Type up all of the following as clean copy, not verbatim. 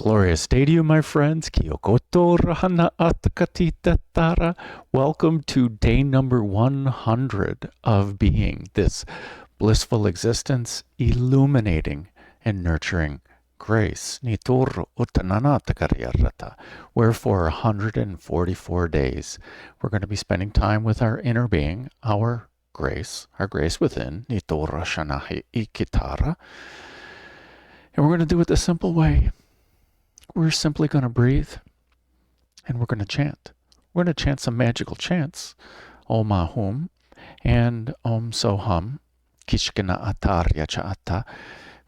Glorious day to you, my friends. Kiyokoto rahana atakatitatara. Welcome to day number 100 of being, this blissful existence, illuminating and nurturing grace. Nitur utanana takariyarata. Where for 144 days, we're going to be spending time with our inner being, our grace within. Nitur shanahi ikitara. And we're going to do it the simple way. We're simply going to breathe and we're going to chant. We're going to chant some magical chants. Om Ahum and Om Soham, Kishkana Atarya Chaata,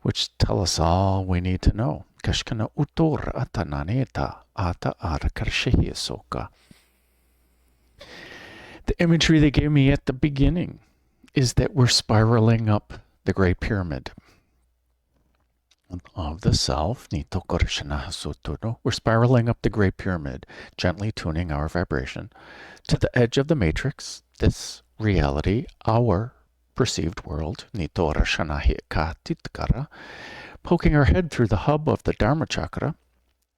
which tell us all we need to know. Kashkana Utor Atananeta Ata Arakarshiya Soka. The imagery they gave me at the beginning is that we're spiraling up the Great Pyramid of the self. We're spiraling up the Great Pyramid, gently tuning our vibration to the edge of the matrix, this reality, our perceived world, poking our head through the hub of the Dharma chakra,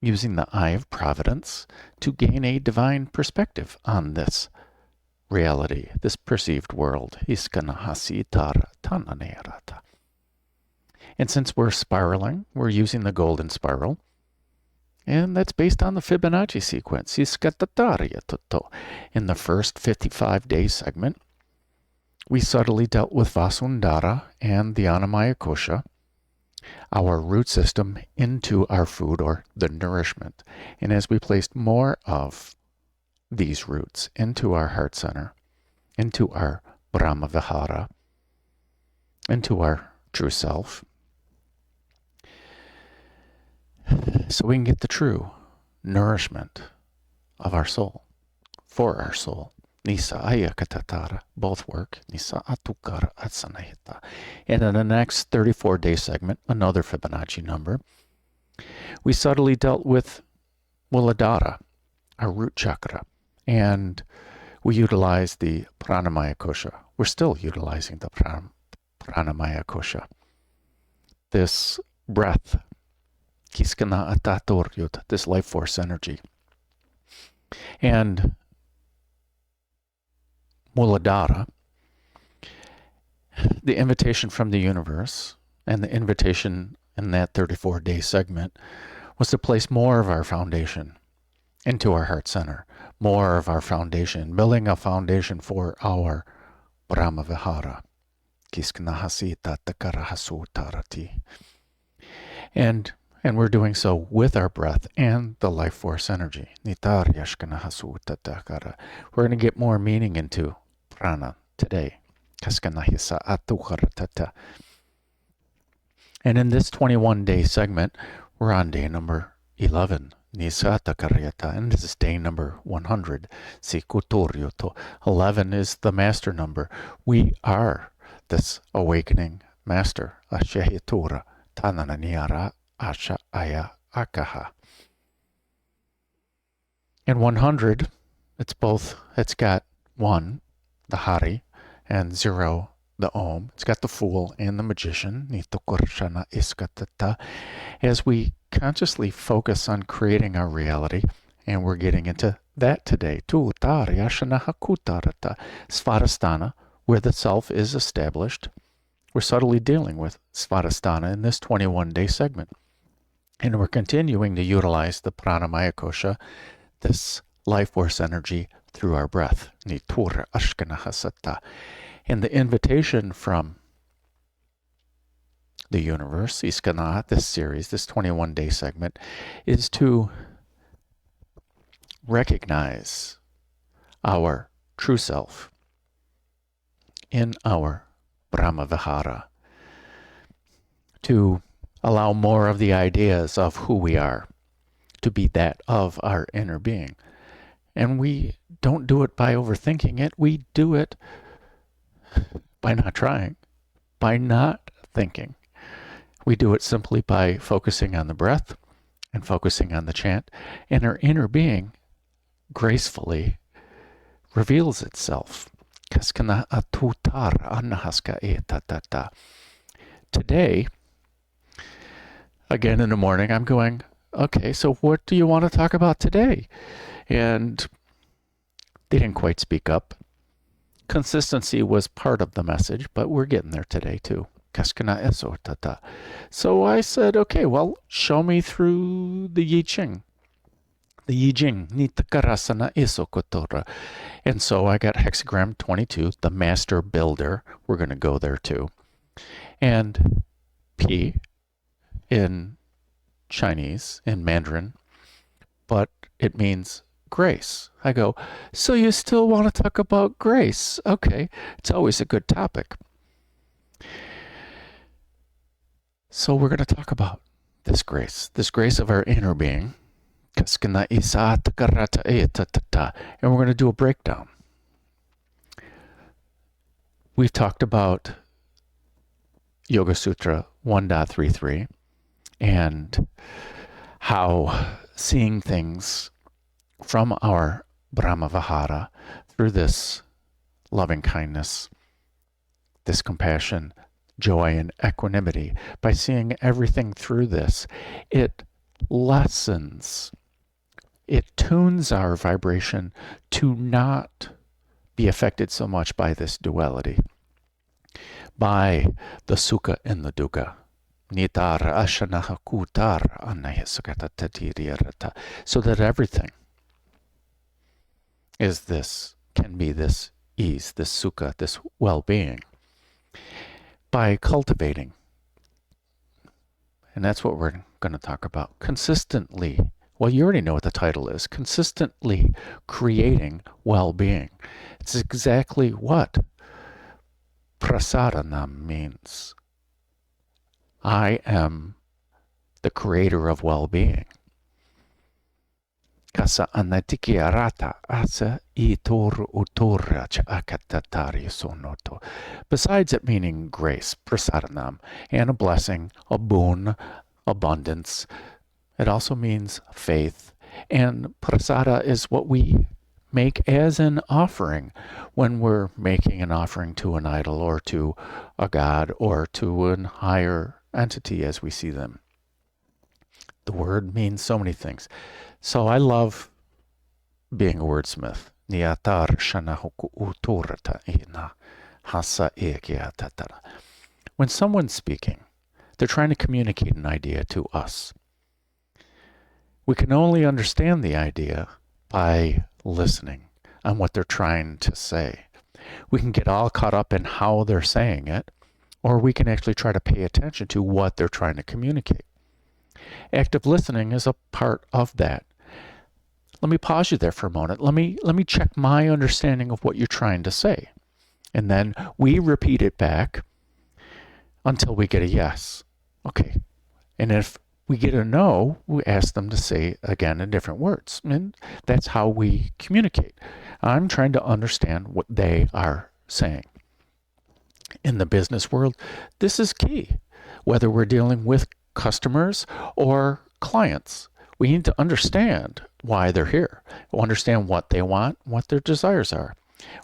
using the Eye of Providence to gain a divine perspective on this reality, this perceived world. And since we're spiraling, we're using the golden spiral. And that's based on the Fibonacci sequence. In the first 55-day segment, we subtly dealt with Vasundhara and the Annamaya Kosha, our root system, into our food, or the nourishment. And as we placed more of these roots into our heart center, into our Brahma-vihara, into our true self, so we can get the true nourishment of our soul, for our soul. Nisa ayakatatara, both work. Nisa atukara atsanahita. And in the next 34-day segment, another Fibonacci number, we subtly dealt with Muladhara, our root chakra, and we utilized the Pranamaya Kosha. We're still utilizing the Pranamaya Kosha. This breath, Kiskana Atatoryut, this life force energy. And Muladhara, the invitation from the universe, and the invitation in that 34-day segment was to place more of our foundation into our heart center, more of our foundation, building a foundation for our Brahma-vihara. Kiskana hasita takarahasu tarati. And we're doing so with our breath and the life force energy. We're going to get more meaning into prana today. And in this 21-day segment, we're on day number 11. And this is day number 100. 11 is the master number. We are this awakening master. Ashehitura tanananiara. Asha aya akaha. And 100, it's got 1, the Hari, and 0, the Om. It's got the Fool and the Magician. Nitokorshana iskatata. As we consciously focus on creating our reality, and we're getting into that today. Svadhisthana, where the self is established. We're subtly dealing with Svadhisthana in this 21-day segment. And we're continuing to utilize the Pranamaya Kosha, this life force energy, through our breath. Nitura Ashkanahasata. And the invitation from the universe, Iskana, this series, this 21-day segment, is to recognize our true self in our Brahma-vihara, to allow more of the ideas of who we are to be that of our inner being. And we don't do it by overthinking it. We do it by not trying, by not thinking. We do it simply by focusing on the breath and focusing on the chant. And our inner being gracefully reveals itself. Today, again in the morning, I'm going okay, so what do you want to talk about today? And they didn't quite speak up. Consistency was part of the message, but we're getting there today too. So I said, okay, well, show me through the I Ching. The I Ching. And so I got hexagram 22, the master builder. We're going to go there too. And P in Chinese, in Mandarin, but it means grace. I go, so you still want to talk about grace? Okay, it's always a good topic. So we're going to talk about this grace of our inner being. And we're going to do a breakdown. We've talked about Yoga Sutra 1.33 and how seeing things from our Brahma-vihara through this loving kindness, this compassion, joy, and equanimity, by seeing everything through this, it lessens, it tunes our vibration to not be affected so much by this duality, by the sukha and the dukkha. So that everything is this, can be this ease, this sukha, this well-being, by cultivating. And that's what we're going to talk about. Consistently, well, you already know what the title is, consistently creating well-being. It's exactly what Prasadanam means. I am the creator of well-being. Kasa anatikiarata asa itor utorra akatatari sonoto. Besides it meaning grace, prasadanam, and a blessing, a boon, abundance, it also means faith. And prasada is what we make as an offering when we're making an offering to an idol or to a god or to a higher entity as we see them. The word means so many things. So I love being a wordsmith. When someone's speaking, they're trying to communicate an idea to us. We can only understand the idea by listening on what they're trying to say. We can get all caught up in how they're saying it, or we can actually try to pay attention to what they're trying to communicate. Active listening is a part of that. Let me pause you there for a moment. Let me check my understanding of what you're trying to say. And then we repeat it back until we get a yes. Okay. And if we get a no, we ask them to say again in different words. And that's how we communicate. I'm trying to understand what they are saying. In the business world, this is key. Whether we're dealing with customers or clients, we need to understand why they're here. We'll understand what they want, what their desires are.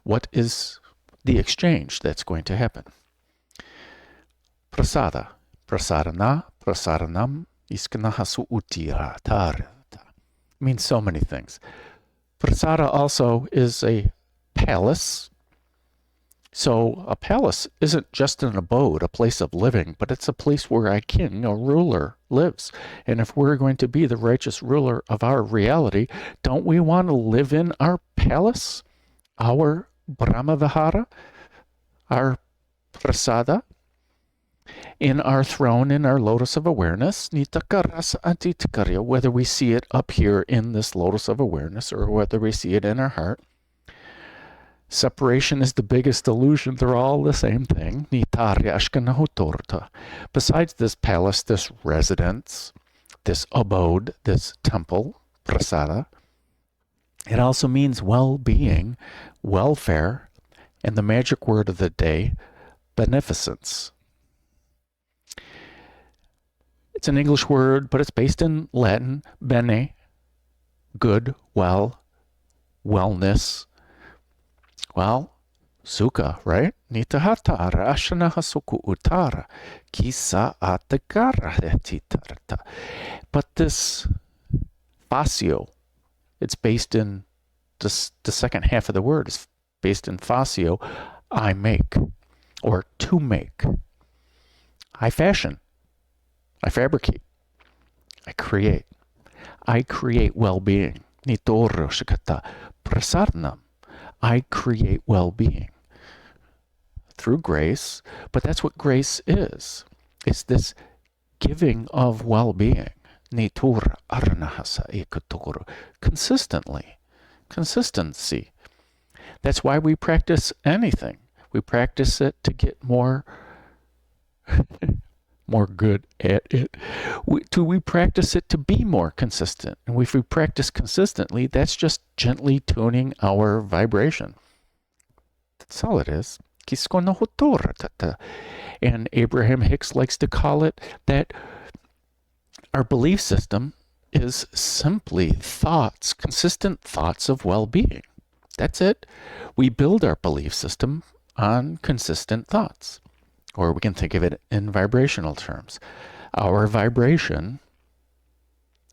What is the exchange that's going to happen? Prasada, prasadana, prasadanam, iskanahasu utira tar. Means so many things. Prasada also is a palace. So a palace isn't just an abode, a place of living, but it's a place where a king, a ruler, lives. And if we're going to be the righteous ruler of our reality, don't we want to live in our palace, our Brahma-vihara, our prasada, in our throne, in our lotus of awareness, whether we see it up here in this lotus of awareness or whether we see it in our heart. Separation is the biggest illusion. They're all the same thing. Besides this palace, this residence, this abode, this temple, prasada, it also means well-being, welfare, and the magic word of the day, beneficence. It's an English word, but it's based in Latin, bene, good, well, wellness. Well, Sukha, right? Nitahatara ashanaha suku utara. Kisa atakara hetitarta. But this fascio, it's based in the second half of the word is based in fascio, I make, or to make. I fashion, I fabricate, I create. I create well-being. Nitoro shikata prasadanam. I create well-being through grace, but that's what grace is. It's this giving of well-being. Nitura aranahasa ekatokoro. Consistently. Consistency. That's why we practice anything. We practice it to get more good at it. We practice it to be more consistent. And if we practice consistently, that's just gently tuning our vibration. That's all it is. And Abraham Hicks likes to call it that our belief system is simply thoughts, consistent thoughts of well-being. That's it. We build our belief system on consistent thoughts. Or we can think of it in vibrational terms. Our vibration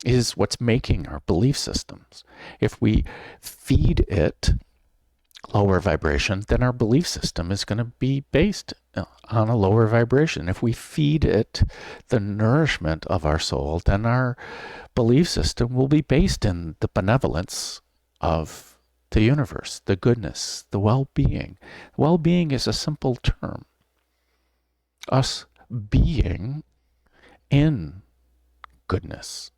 is what's making our belief systems. If we feed it lower vibration, then our belief system is going to be based on a lower vibration. If we feed it the nourishment of our soul, then our belief system will be based in the benevolence of the universe, the goodness, the well-being. Well-being is a simple term. Us being in goodness,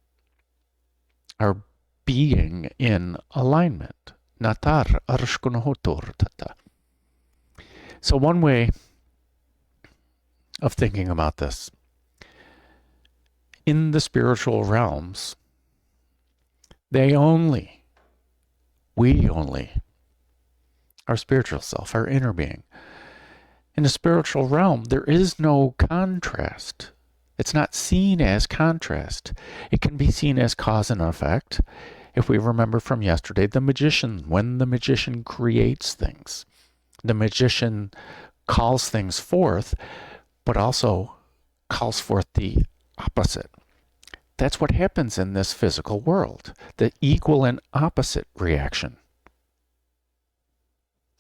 our being in alignment. Natar arshkunahotor tata. So one way of thinking about this, in the spiritual realms, we only, our spiritual self, our inner being, in the spiritual realm, there is no contrast. It's not seen as contrast. It can be seen as cause and effect. If we remember from yesterday, the magician, when the magician creates things, the magician calls things forth, but also calls forth the opposite. That's what happens in this physical world, the equal and opposite reaction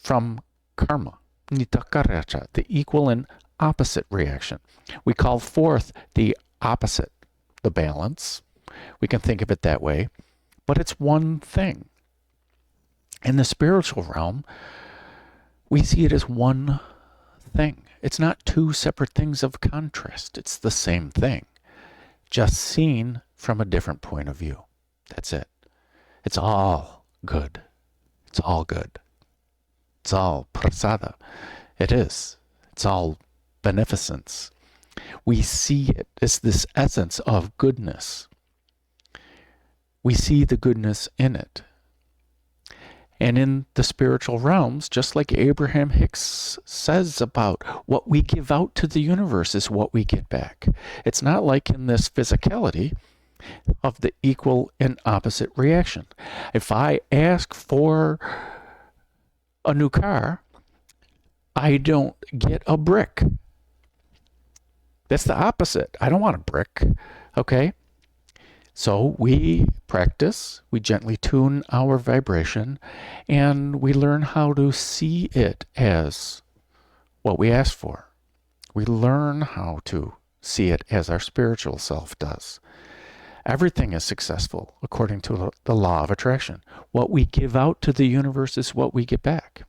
from karma. The equal and opposite reaction. We call forth the opposite, the balance. We can think of it that way, but it's one thing. In the spiritual realm, we see it as one thing. It's not two separate things of contrast. It's the same thing, just seen from a different point of view. That's it. It's all good. It's all good. It's all prasada. It is. It's all beneficence. We see it as this essence of goodness. We see the goodness in it. And in the spiritual realms, just like Abraham Hicks says about what we give out to the universe is what we get back. It's not like in this physicality of the equal and opposite reaction. If I ask for a new car, I don't get a brick. That's the opposite. I don't want a brick. Okay? So we practice, we gently tune our vibration, and we learn how to see it as what we ask for. We learn how to see it as our spiritual self does. Everything is successful according to the law of attraction. What we give out to the universe is what we get back.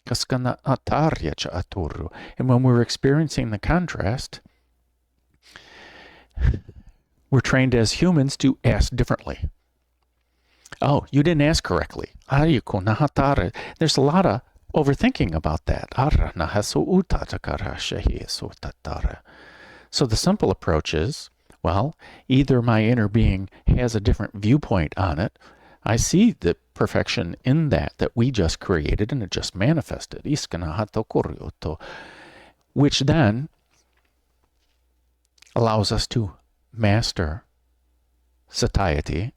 And when we're experiencing the contrast, we're trained as humans to ask differently. Oh, you didn't ask correctly. There's a lot of overthinking about that. So the simple approach is, well, either my inner being has a different viewpoint on it. I see the perfection in that we just created and it just manifested. Which then allows us to master satiety,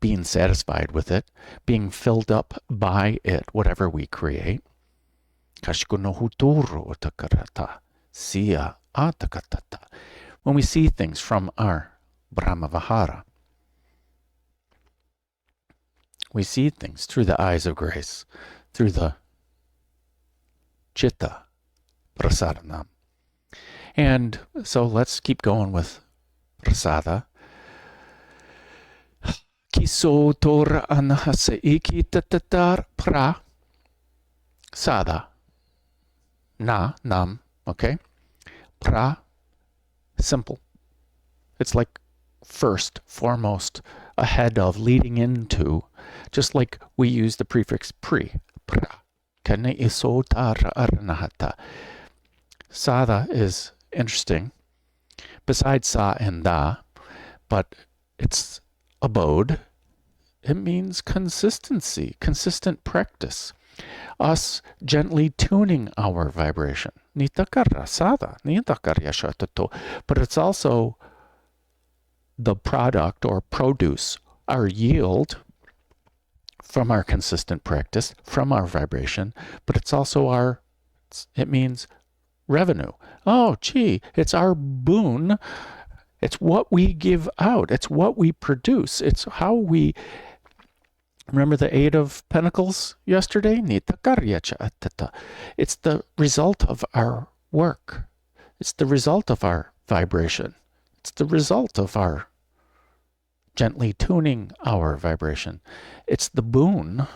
being satisfied with it, being filled up by it, whatever we create. Kashkunohuturu utakarata. Siya atakatata. When we see things from our Brahma-vihara, we see things through the eyes of grace, through the chitta, prasadanam. And so let's keep going with prasada. Kiso tora anahasa ikitatatar pra sada. Na, nam, okay? Pra, simple. It's like first, foremost, ahead of, leading into, just like we use the prefix pre, pra. Kane iso tara aranahata. Sada is interesting, besides sa and da, but it's abode. It means consistency, consistent practice. Us gently tuning our vibration. Nitakara sada, nitakarya shatato. But it's also the product or produce, our yield from our consistent practice, from our vibration, but it's also it means revenue. Oh, gee, it's our boon. It's what we give out. It's what we produce. It's how we, remember the Eight of Pentacles yesterday? It's the result of our work. It's the result of our vibration. It's the result of our gently tuning our vibration. It's the boon.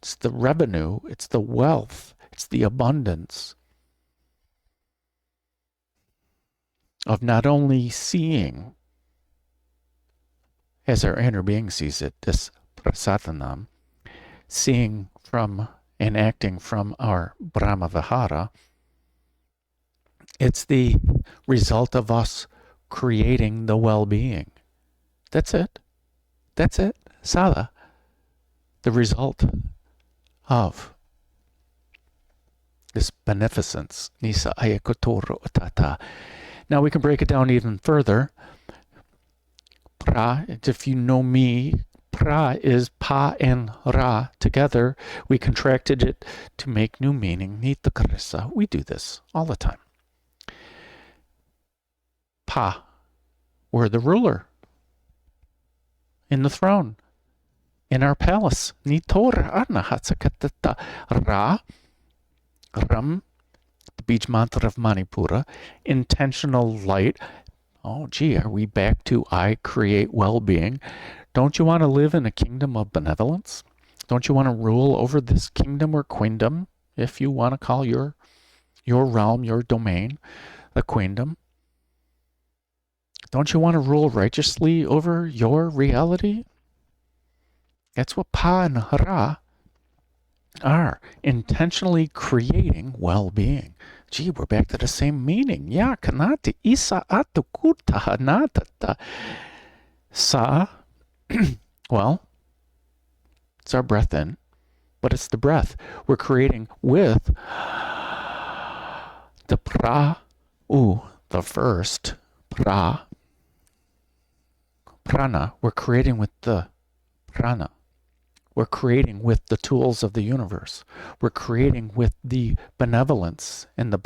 It's the revenue. It's the wealth. It's the abundance of not only seeing as our inner being sees it, this prasadanam, seeing from and acting from our Brahma-vihara, it's the result of us creating the well-being. That's it. That's it. Sada. The result of this beneficence. Nisa ayakotoro tata. Now we can break it down even further. Pra, if you know me, pra is pa and ra together. We contracted it to make new meaning. Nitakarisa. We do this all the time. Pa, we're the ruler in the throne, in our palace. Nitora arna hatsakatata. Ra, ram, the beach mantra of Manipura, intentional light. Oh, gee, are we back to I create well-being? Don't you want to live in a kingdom of benevolence? Don't you want to rule over this kingdom or queendom, if you want to call your realm, your domain, a queendom? Don't you want to rule righteously over your reality? That's what Pa and Ra are, intentionally creating well-being. Gee, we're back to the same meaning. Ya kanati isa atukuta hanatata. Sa, well, it's our breath in, but it's the breath we're creating with the the first prana. We're creating with the prana. We're creating with the tools of the universe. We're creating with the benevolence and the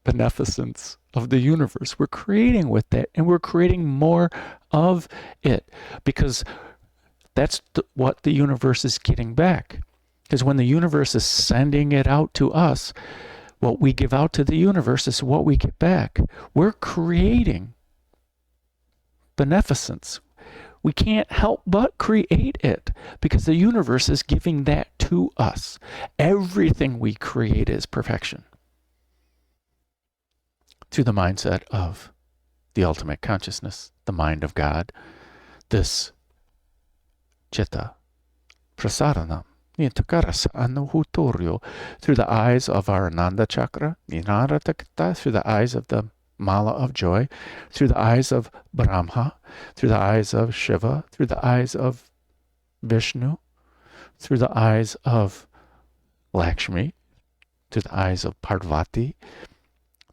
beneficence of the universe. We're creating with that, and we're creating more of it, because that's what the universe is getting back. Because when the universe is sending it out to us, what we give out to the universe is what we get back. We're creating beneficence. We can't help but create it, because the universe is giving that to us. Everything we create is perfection, through the mindset of the ultimate consciousness, the mind of God, this chitta, prasadanam, through the eyes of our Ananda chakra, through the eyes of the Mala of joy, through the eyes of Brahma, through the eyes of Shiva, through the eyes of Vishnu, through the eyes of Lakshmi, through the eyes of Parvati,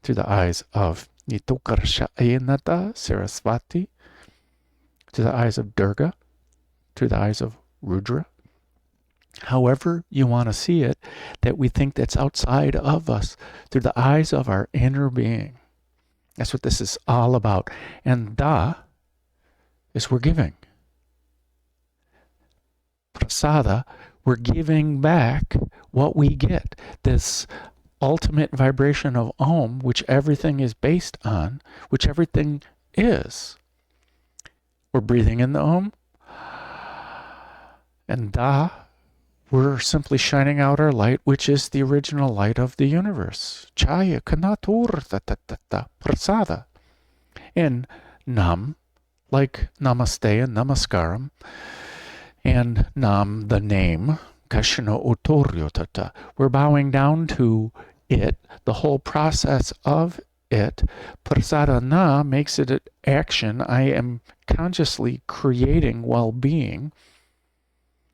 through the eyes of Nitokarshayanata, Sarasvati, through the eyes of Durga, through the eyes of Rudra, however you want to see it, that we think that's outside of us, through the eyes of our inner being. That's what this is all about. And da is we're giving. Prasada, we're giving back what we get. This ultimate vibration of Om, which everything is based on, which everything is. We're breathing in the Om. And Da, we're simply shining out our light, which is the original light of the universe. Chaya kanatur prasada. And Nam, like Namaste and Namaskaram, and Nam, the name, Kashina Utoryo Tata. We're bowing down to it, the whole process of it. Prasadana makes it an action. I am consciously creating well-being.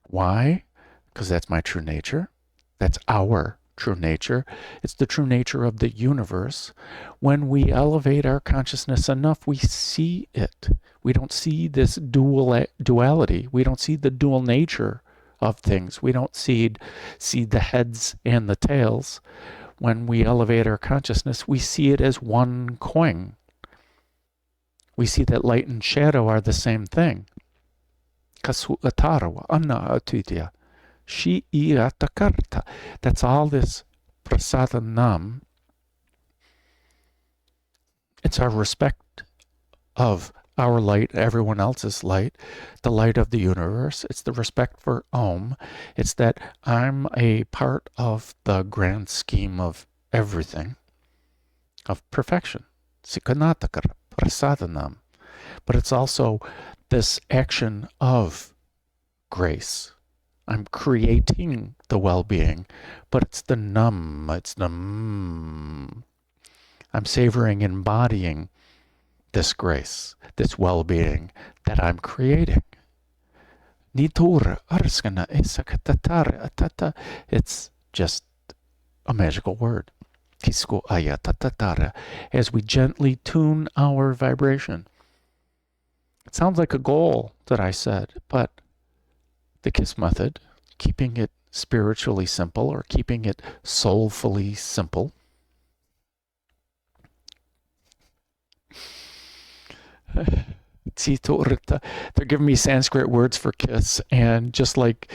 Why? Because that's my true nature. That's our true nature. It's the true nature of the universe. When we elevate our consciousness enough, we see it. We don't see this duality. We don't see the dual nature of things. We don't see the heads and the tails. When we elevate our consciousness, we see it as one coin. We see that light and shadow are the same thing. Kasu atarawa anna atvidya. Shi iyatakarta. That's all this prasadanam. It's our respect of our light, everyone else's light, the light of the universe. It's the respect for Om. It's that I'm a part of the grand scheme of everything, of perfection. Sikanatakara prasadanam. But it's also this action of grace. I'm creating the well-being, but it's the nam, it's the I'm savoring, embodying this grace, this well-being that I'm creating. It's just a magical word. As we gently tune our vibration. It sounds like a goal that I said, but the KISS method, keeping it spiritually simple or keeping it soulfully simple, they're giving me Sanskrit words for KISS, and just like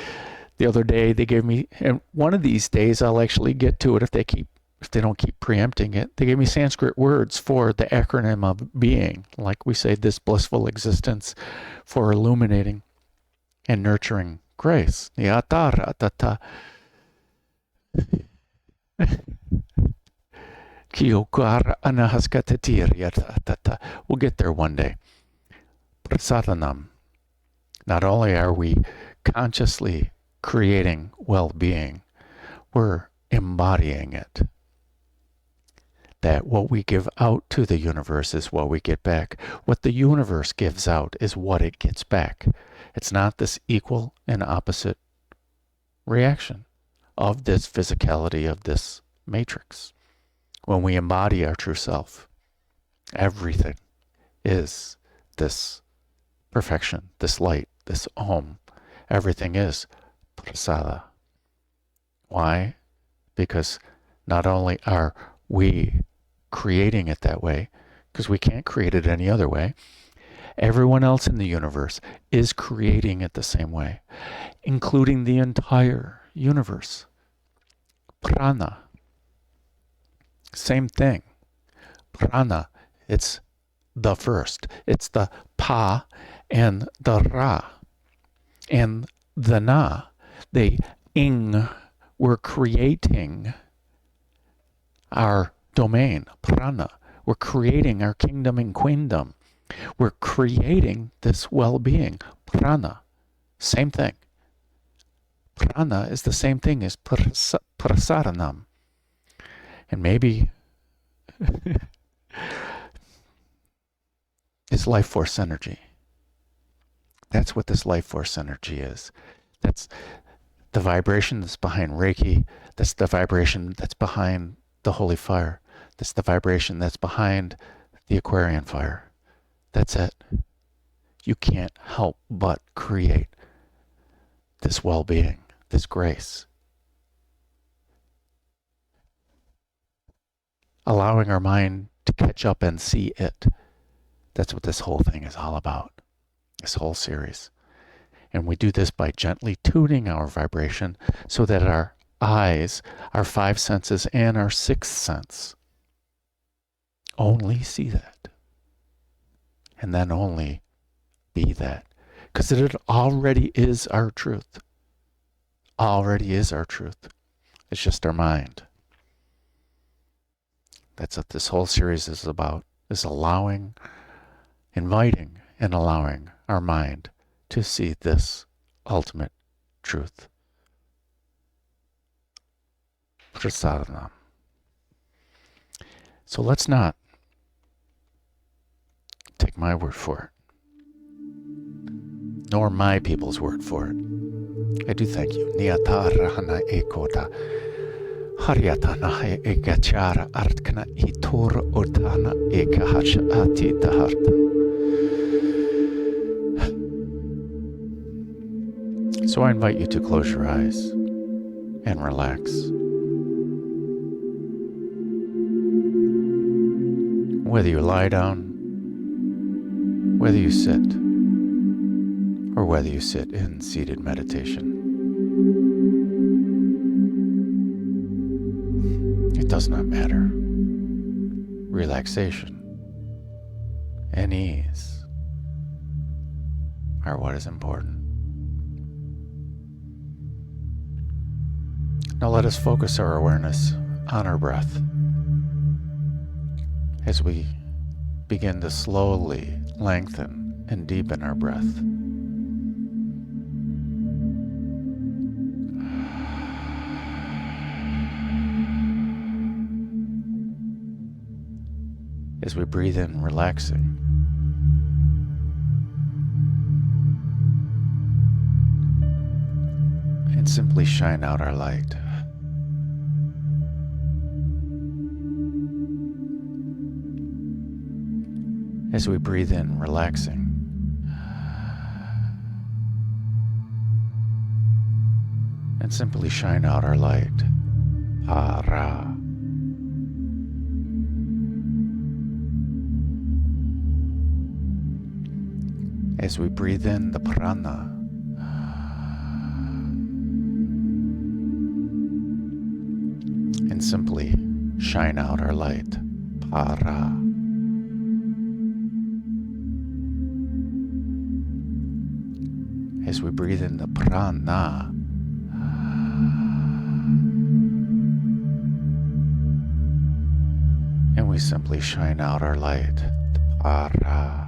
the other day they gave me, and one of these days I'll actually get to it if they don't keep preempting it. They gave me Sanskrit words for the acronym of being, like we say, this blissful existence, for illuminating and nurturing grace. We'll get there one day. Prasadanam. Not only are we consciously creating well-being, we're embodying it. That what we give out to the universe is what we get back. What the universe gives out is what it gets back. It's not this equal and opposite reaction of this physicality, of this matrix. When we embody our true self, everything is this perfection, this light, this Om. Everything is prasada. Why? Because not only are we creating it that way, because we can't create it any other way, everyone else in the universe is creating it the same way, including the entire universe. Prana, same thing. Prana, it's the first. It's the pa and the ra and the na. The ing, we're creating our domain, prana. We're creating our kingdom and queendom. We're creating this well-being, prana. Same thing. Prana is the same thing as prasadanam. And maybe it's life force energy. That's what this life force energy is. That's the vibration that's behind Reiki. That's the vibration that's behind the holy fire. That's the vibration that's behind the Aquarian fire. That's it. You can't help but create this well-being, this grace. Allowing our mind to catch up and see it. That's what this whole thing is all about, this whole series. And we do this by gently tuning our vibration so that our eyes, our five senses, and our sixth sense only see that. And then only be that. Because it already is our truth. Already is our truth. It's just our mind. That's what this whole series is about, is allowing, inviting and allowing our mind to see this ultimate truth. Prasadanam. So let's not take my word for it, nor my people's word for it. I do thank you. Niyatarahana ekota. Haryatana egachara artkana itor otana ekahashati taharta. So I invite you to close your eyes and relax. Whether you lie down, whether you sit, or whether you sit in seated meditation. It does not matter. Relaxation and ease are what is important. Now let us focus our awareness on our breath as we begin to slowly lengthen and deepen our breath. As we breathe in, relaxing, and simply shine out our light. As we breathe in, relaxing, and simply shine out our light. Hara. As we breathe in the prana, and simply shine out our light. Para. As we breathe in the prana, and we simply shine out our light. Para.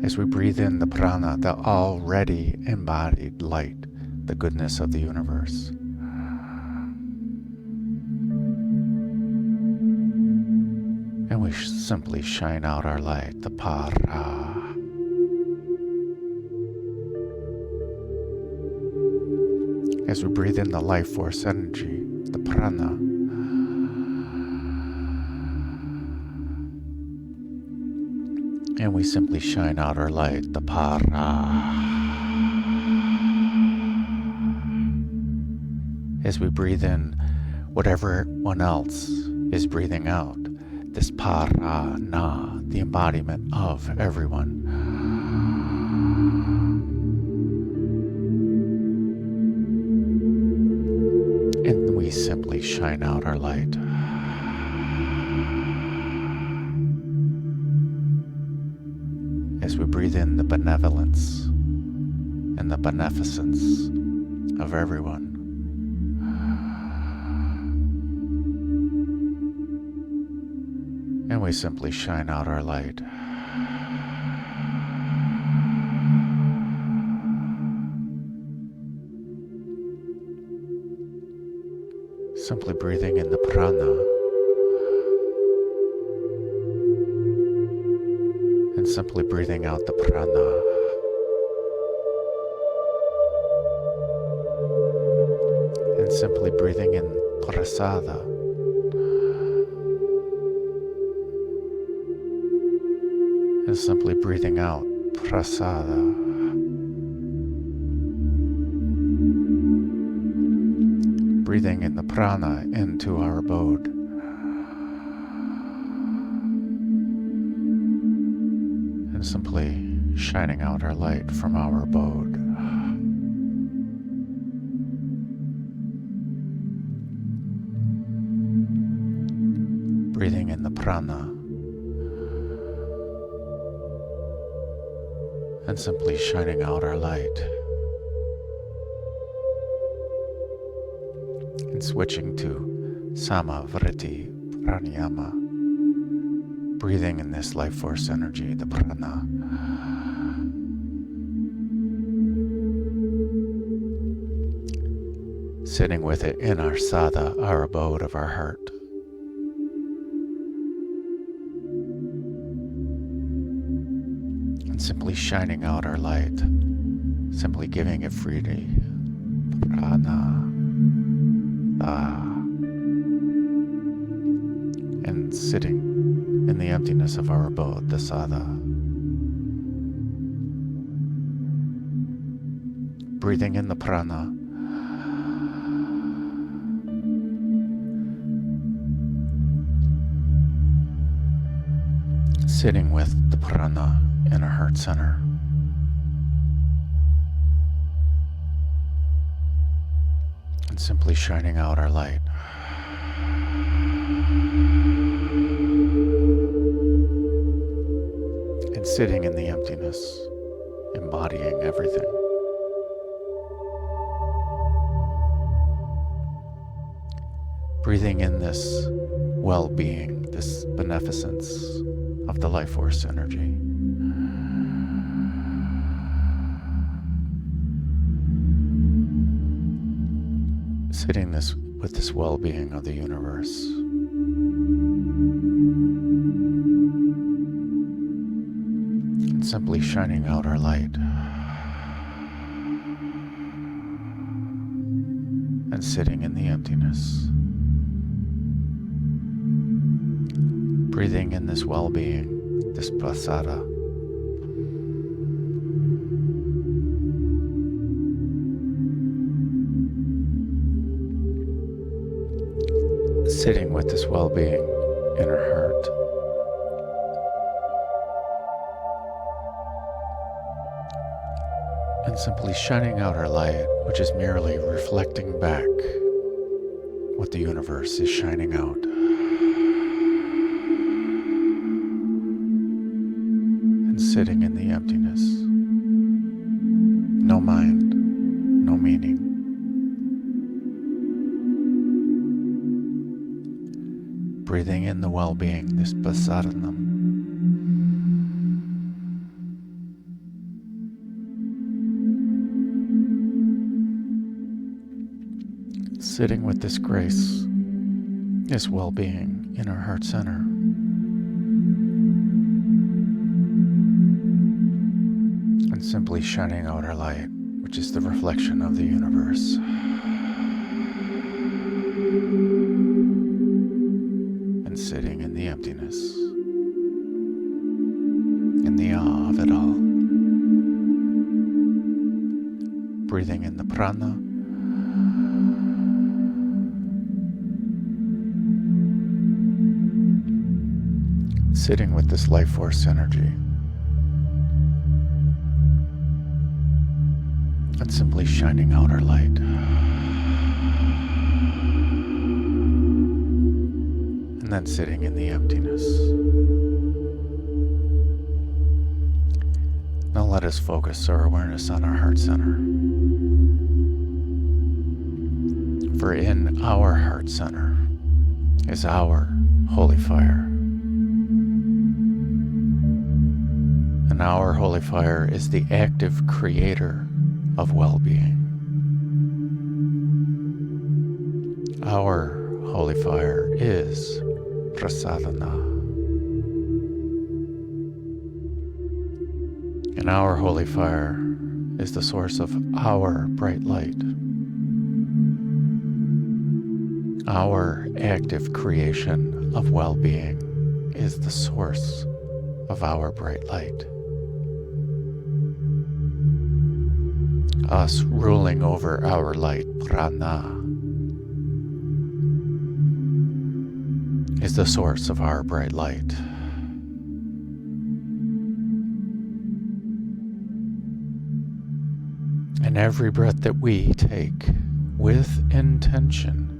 As we breathe in the prana, the already embodied light, the goodness of the universe. And we simply shine out our light, the para. As we breathe in the life force energy, the prana. And we simply shine out our light, the para. As we breathe in whatever everyone else is breathing out, this para na, the embodiment of everyone. And we simply shine out our light. As we breathe in the benevolence and the beneficence of everyone. And we simply shine out our light. Simply breathing in the prana. And simply breathing out the prana. And simply breathing in prasada. And simply breathing out prasada. Breathing in the prana into our abode. And simply shining out our light from our abode. Breathing in the prana. And simply shining out our light. And switching to sama vritti pranayama. Breathing in this life force energy, the prana. Sitting with it in our sada, our abode of our heart. And simply shining out our light, simply giving it freely. Prana. And sitting in the emptiness of our abode, the sada. Breathing in the prana. Sitting with the prana in our heart center. And simply shining out our light. And sitting in the emptiness, embodying everything. Breathing in this well-being, this beneficence of the life force energy. Sitting with this well-being of the universe. And simply shining out our light. And sitting in the emptiness. Breathing in this well-being, this prasada. Sitting with this well-being in our heart. And simply shining out our light, which is merely reflecting back what the universe is shining out. And sitting in the emptiness. No mind, no meaning. Breathing in the well-being, this Prasadanam. Sitting with this grace, this well-being in our heart center. And simply shining out our light, which is the reflection of the universe. And sitting in the emptiness, in the awe of it all. Breathing in the prana. Sitting with this life force energy. And simply shining out our light. And then sitting in the emptiness. Now let us focus our awareness on our heart center. For in our heart center is our holy fire. And our holy fire is the active creator of well-being. Our holy fire is Prasadanam. And our holy fire is the source of our bright light. Our active creation of well-being is the source of our bright light. us ruling over our light, prana, is the source of our bright light. And every breath that we take with intention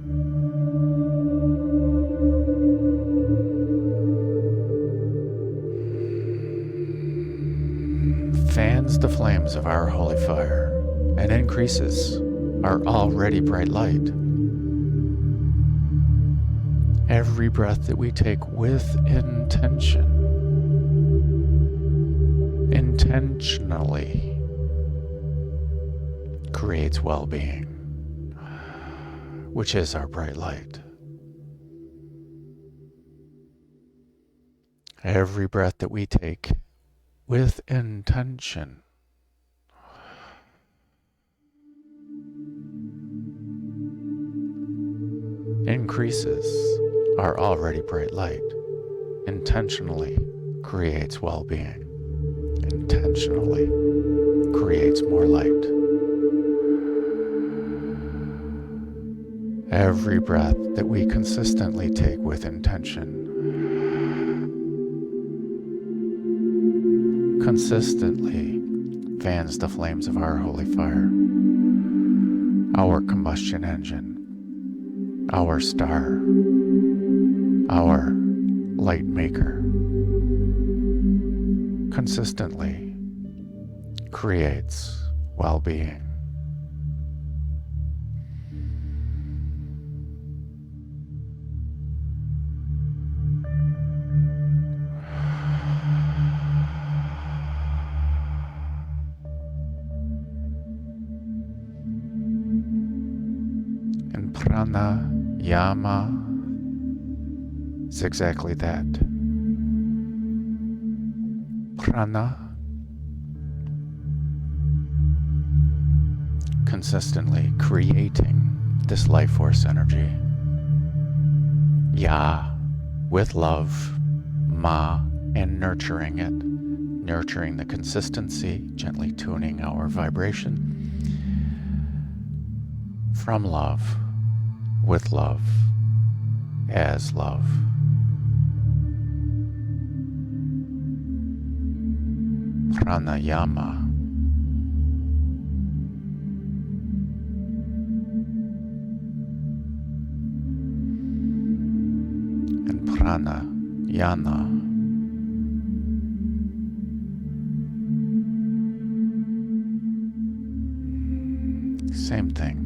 fans the flames of our holy fire and increases our already bright light. Every breath that we take with intention, intentionally, creates well-being, which is our bright light. Every breath that we take with intention increases our already bright light, intentionally creates well-being, intentionally creates more light. Every breath that we consistently take with intention consistently fans the flames of our holy fire, our combustion engine, our star, our light maker, consistently creates well-being. And pranayama is exactly that. Prana, consistently creating this life force energy. Ya, with love. Ma, and nurturing it, nurturing the consistency, gently tuning our vibration from love, with love, as love. Pranayama. And pranayana. Same thing.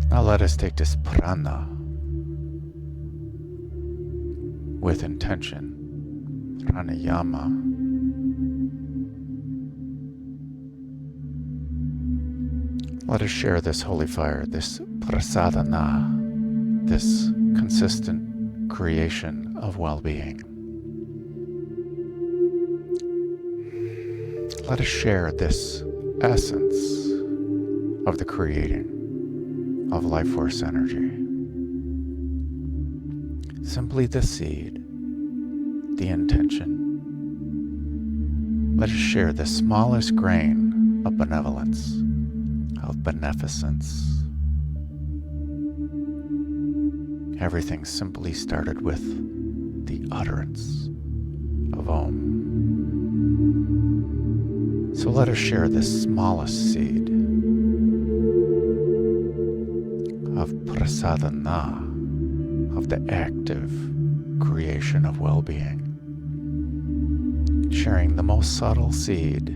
Now let us take this prana with intention, pranayama. Let us share this holy fire, this prasadana, this consistent creation of well-being. Let us share this essence of the creating of life force energy. Simply the seed, the intention. Let us share the smallest grain of benevolence, of beneficence. Everything simply started with the utterance of Om. So let us share this smallest seed of prasadana, of the active creation of well-being, sharing the most subtle seed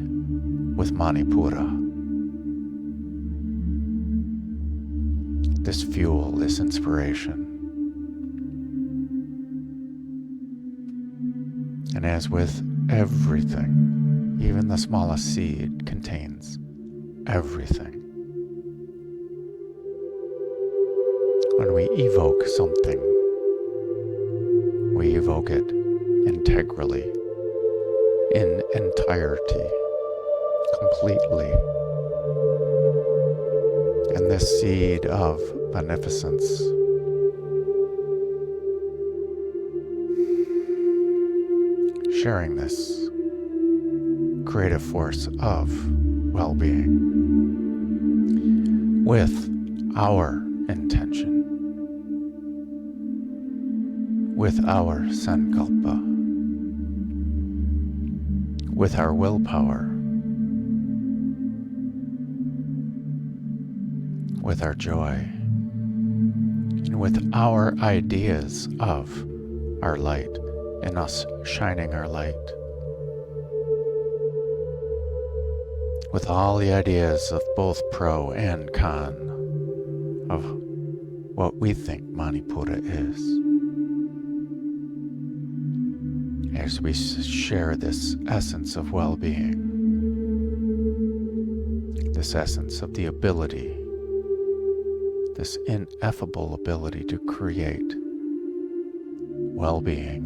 with Manipura. This fuel, this inspiration. And as with everything, even the smallest seed contains everything. When we evoke something, we evoke it integrally, in entirety, completely. And this seed of beneficence, sharing this creative force of well-being with our intention, with our sankalpa, with our willpower, with our joy, and with our ideas of our light and us shining our light. With all the ideas of both pro and con of what we think Manipura is. As we share this essence of well-being, this essence of the ability, this ineffable ability to create well-being.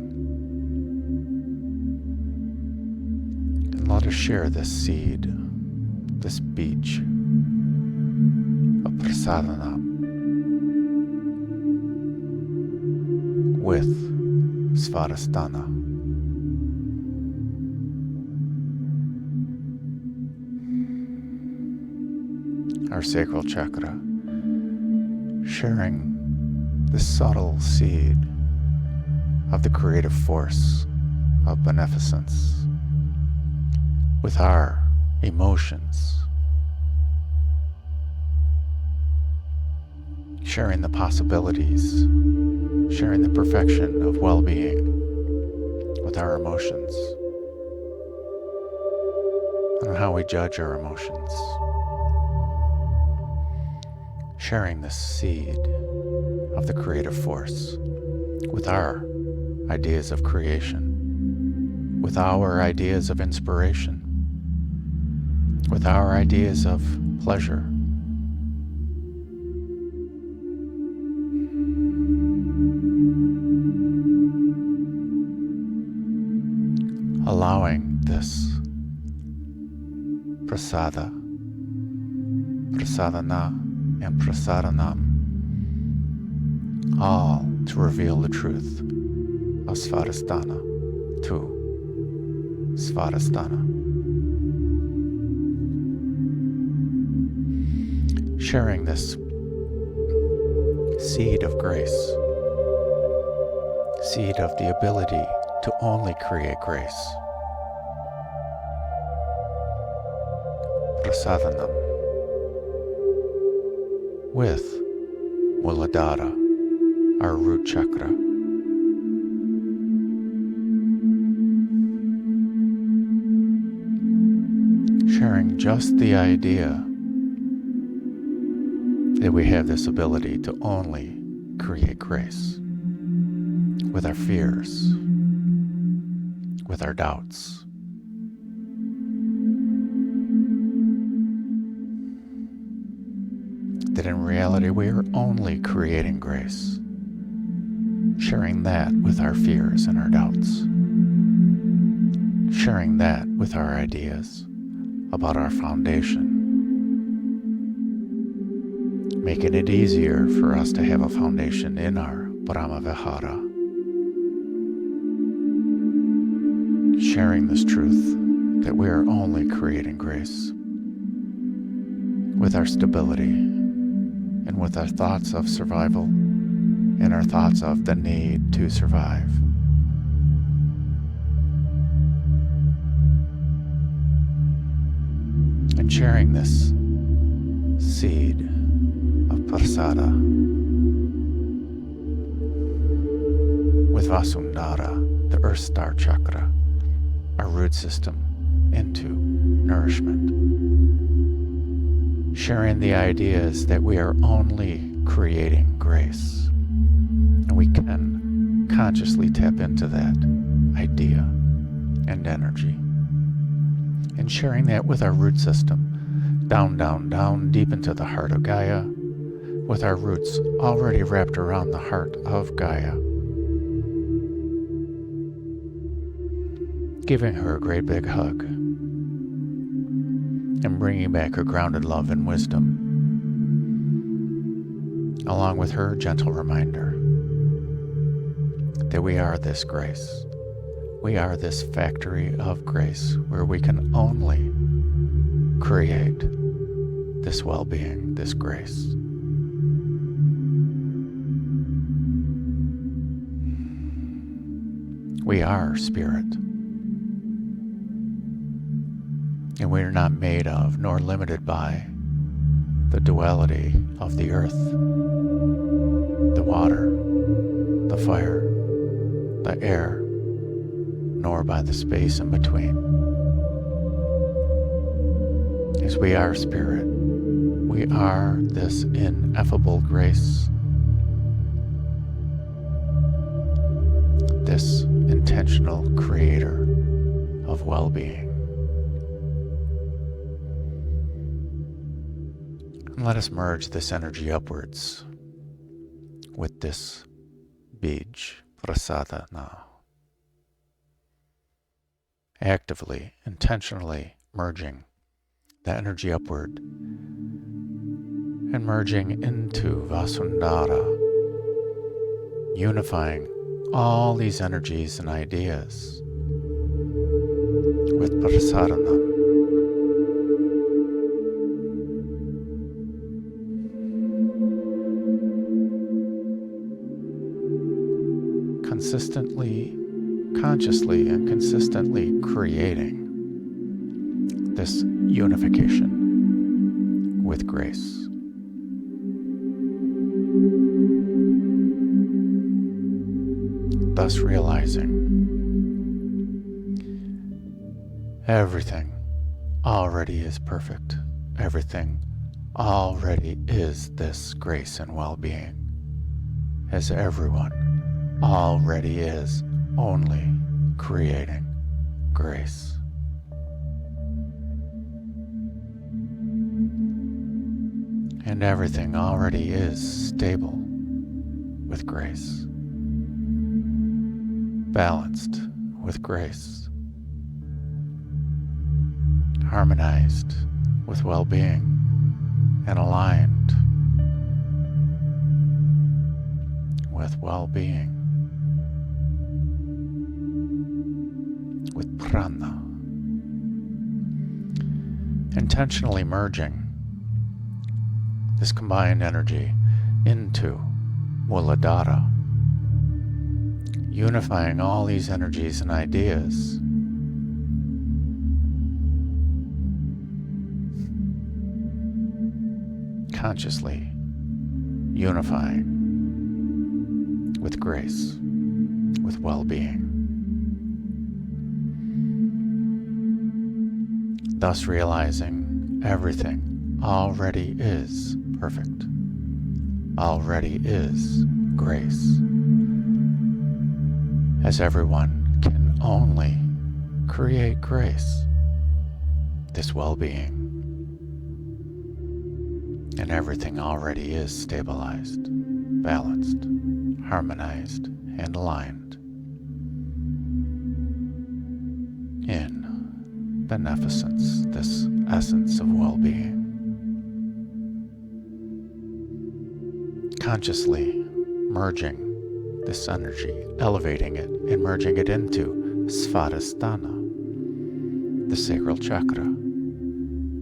And let us share this seed, this beach of Prasadanam with Svadhisthana. Our sacral chakra, sharing the subtle seed of the creative force of beneficence with our emotions, sharing the possibilities, sharing the perfection of well-being with our emotions, and how we judge our emotions. Sharing this seed of the creative force with our ideas of creation, with our ideas of inspiration, with our ideas of pleasure. Allowing this prasada, prasadana, and prasadanam all to reveal the truth of Svadhisthana to Svadhisthana. Sharing this seed of grace, seed of the ability to only create grace. Prasadanam with Muladhara, our root chakra. Sharing just the idea that we have this ability to only create grace with our fears, with our doubts. That in reality we are only creating grace, sharing that with our fears and our doubts, sharing that with our ideas about our foundation, making it easier for us to have a foundation in our Brahma-vihara, sharing this truth that we are only creating grace with our stability and with our thoughts of survival and our thoughts of the need to survive. And sharing this seed of prasada with Vasundhara, the earth star chakra, our root system, into nourishment. Sharing the ideas that we are only creating grace. And we can consciously tap into that idea and energy. And sharing that with our root system, down, down, down, deep into the heart of Gaia, with our roots already wrapped around the heart of Gaia. Giving her a great big hug and bringing back her grounded love and wisdom, along with her gentle reminder that we are this grace. We are this factory of grace where we can only create this well-being, this grace. We are spirit. And we are not made of nor limited by the duality of the earth, the water, the fire, the air, nor by the space in between. As we are spirit, we are this ineffable grace, this intentional creator of well-being. And let us merge this energy upwards with this bij, Prasadanam. Actively, intentionally merging the energy upward and merging into Vasundhara, unifying all these energies and ideas with Prasadanam. Consistently, consciously, and consistently creating this unification with grace. Thus realizing everything already is perfect. Everything already is this grace and well-being, as everyone already is only creating grace. And everything already is stable with grace, balanced with grace, harmonized with well-being, and aligned with well-being, with prana, intentionally merging this combined energy into Muladhara, unifying all these energies and ideas consciously unifying with grace, with well-being. Thus realizing everything already is perfect, already is grace, as everyone can only create grace, this well-being, and everything already is stabilized, balanced, harmonized, and aligned in beneficence, this essence of well-being. Consciously merging this energy, elevating it, and merging it into Svadhisthana, the sacral chakra,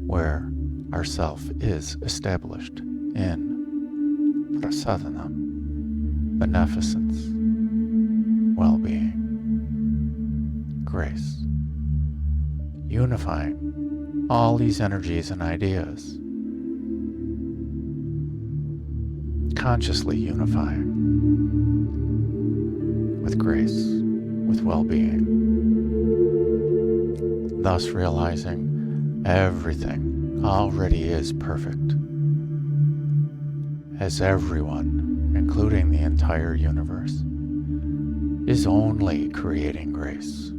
where our self is established in Prasadanam, beneficence, well-being, grace, unifying all these energies and ideas, consciously unifying with grace, with well-being, thus realizing everything already is perfect, as everyone, including the entire universe, is only creating grace,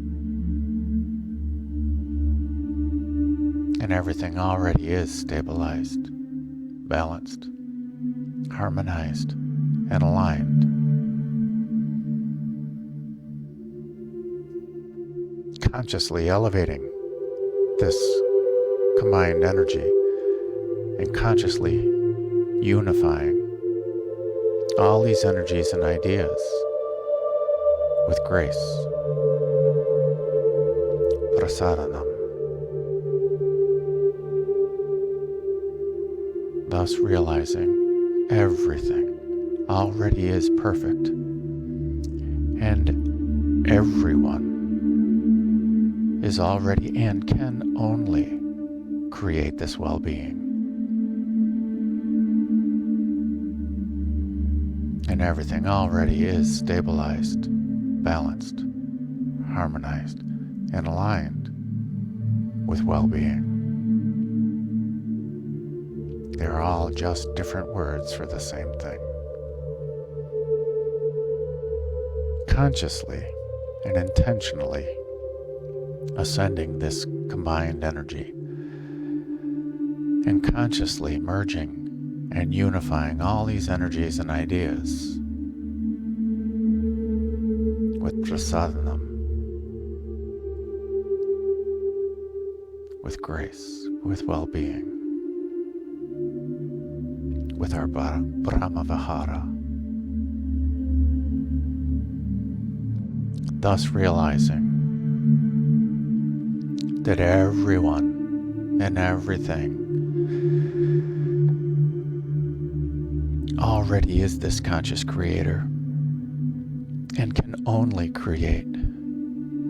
and everything already is stabilized, balanced, harmonized, and aligned. Consciously elevating this combined energy and consciously unifying all these energies and ideas with grace, Prasadanam. Thus realizing everything already is perfect, and everyone is already and can only create this well-being. And everything already is stabilized, balanced, harmonized, and aligned with well-being. They're all just different words for the same thing. Consciously and intentionally ascending this combined energy and consciously merging and unifying all these energies and ideas with Prasadanam, with grace, with well-being, with our Brahma-vihara, thus realizing that everyone and everything already is this conscious creator and can only create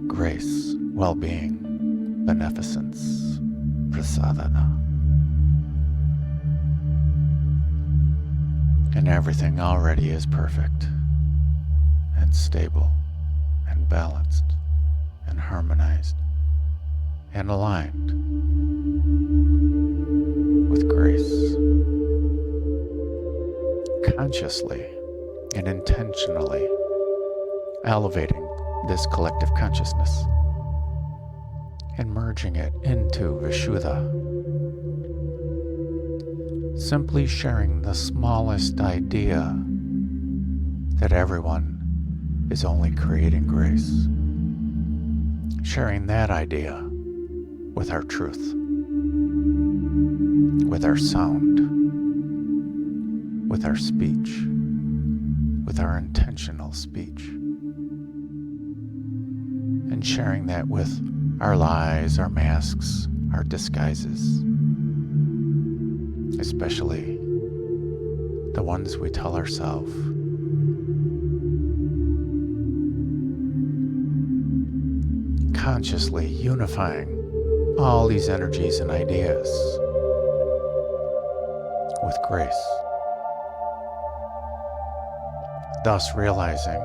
grace, well-being, beneficence, prasadana. And everything already is perfect and stable and balanced and harmonized and aligned with grace. Consciously and intentionally elevating this collective consciousness and merging it into Vishuddha, simply sharing the smallest idea that everyone is only creating grace, sharing that idea with our truth, with our sound, with our speech, with our intentional speech, and sharing that with our lies, our masks, our disguises, especially the ones we tell ourselves. Consciously unifying all these energies and ideas with grace, thus realizing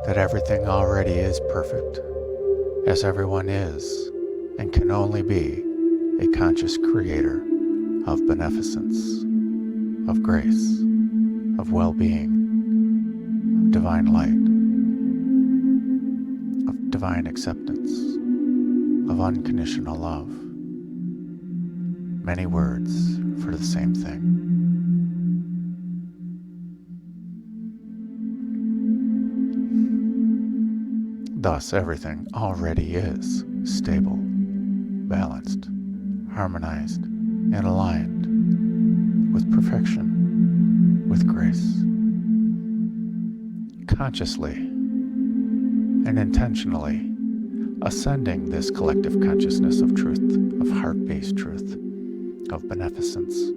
that everything already is perfect, as everyone is and can only be a conscious creator of beneficence, of grace, of well-being, of divine light, of divine acceptance, of unconditional love. Many words for the same thing. Thus, everything already is stable, balanced, harmonized, and aligned with perfection, with grace. Consciously and intentionally ascending this collective consciousness of truth, of heart-based truth, of beneficence,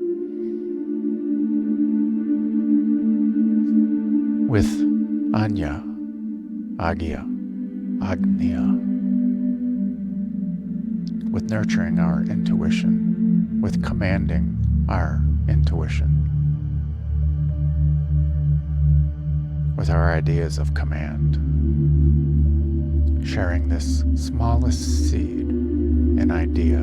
with Anya, Agya, Agnya, with nurturing our intuition, with commanding our intuition, with our ideas of command, sharing this smallest seed and idea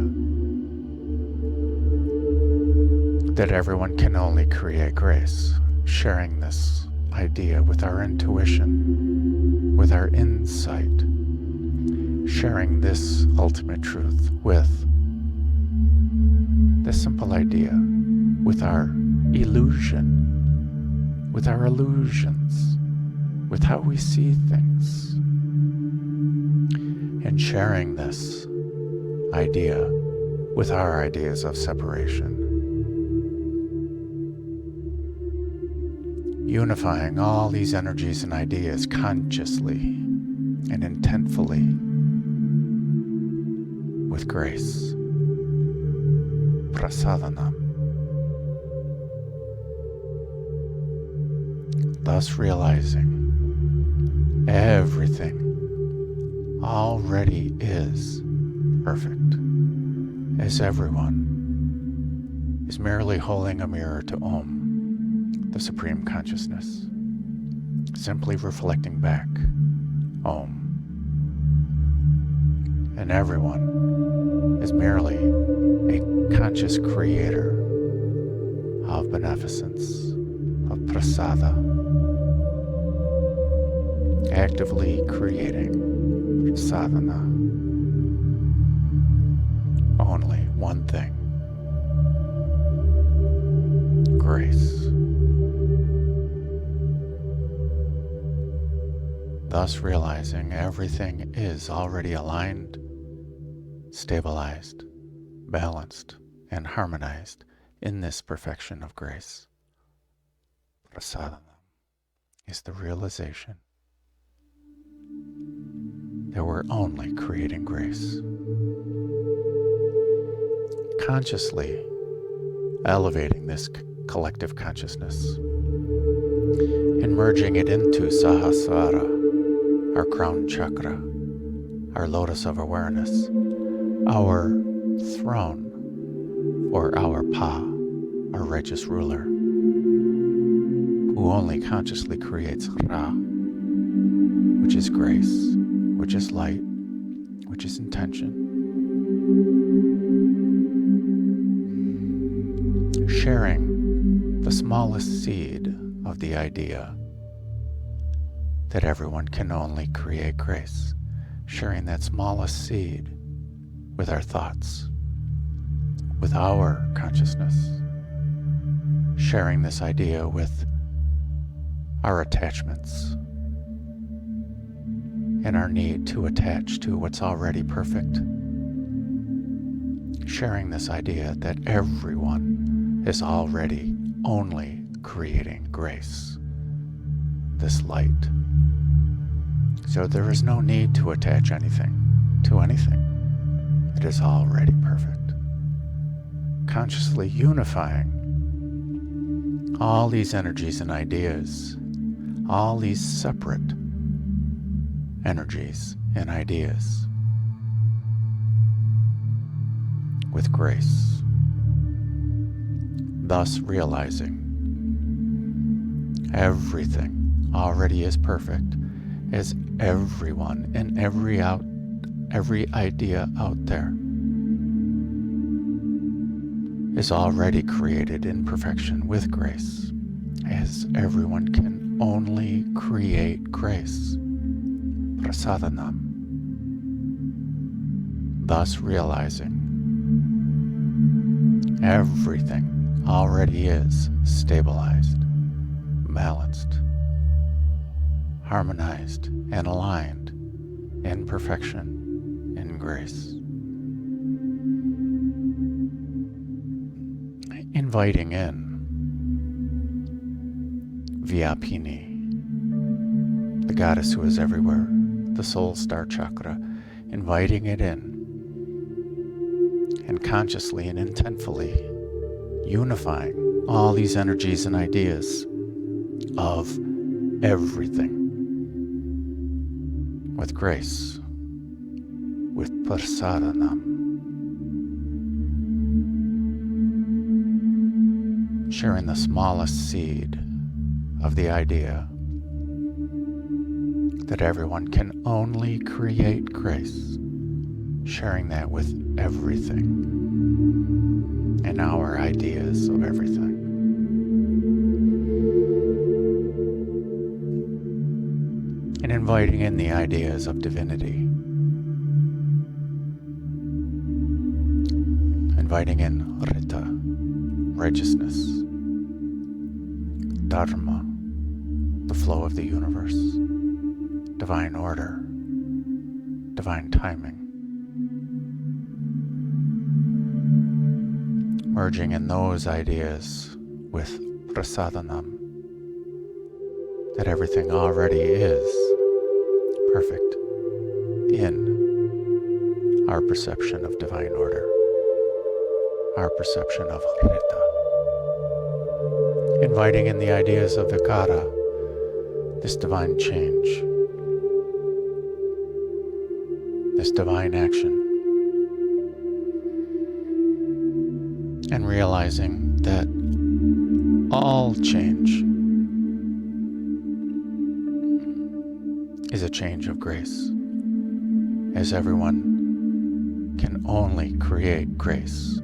that everyone can only create grace, sharing this idea with our intuition, with our insight, sharing this ultimate truth with the simple idea, with our illusion, with our illusions, with how we see things, and sharing this idea with our ideas of separation. Unifying all these energies and ideas consciously and intentfully with grace. Prasadanam. Thus realizing everything already is perfect, as everyone is merely holding a mirror to Om, the Supreme Consciousness, simply reflecting back Om. And everyone is merely a conscious creator of beneficence, of prasada, actively creating sadhana. Only one thing: grace. Thus realizing everything is already aligned, stabilized, balanced, and harmonized in this perfection of grace. Prasadanam is the realization that we're only creating grace. Consciously elevating this collective consciousness and merging it into Sahasrara, our crown chakra, our lotus of awareness, our throne for our Pa, our righteous ruler, who only consciously creates Ra, which is grace, which is light, which is intention. Sharing the smallest seed of the idea that everyone can only create grace, sharing that smallest seed with our thoughts, with our consciousness, sharing this idea with our attachments and our need to attach to what's already perfect, sharing this idea that everyone is already only creating grace, this light. So there is no need to attach anything to anything. It is already perfect. Consciously unifying all these energies and ideas, all these separate energies and ideas with grace, thus realizing everything already is perfect, as everyone and every idea out there is already created in perfection with grace, as everyone can only create grace. Prasadanam. Thus realizing everything already is stabilized, balanced, harmonized, and aligned in perfection, in grace. Inviting in Vyapini, the goddess who is everywhere, the soul star chakra, inviting it in, and consciously and intentfully unifying all these energies and ideas of everything with grace, with Prasadanam, sharing the smallest seed of the idea that everyone can only create grace, sharing that with everything and our ideas of everything. And inviting in the ideas of divinity, inviting in Rita, righteousness, dharma, the flow of the universe, divine order, divine timing, merging in those ideas with Prasadanam, that everything already is perfect in our our perception of divine order, our perception of Rita. Inviting in the ideas of Vikara, this divine change, this divine action, and realizing that all change is a change of grace, as everyone can only create grace.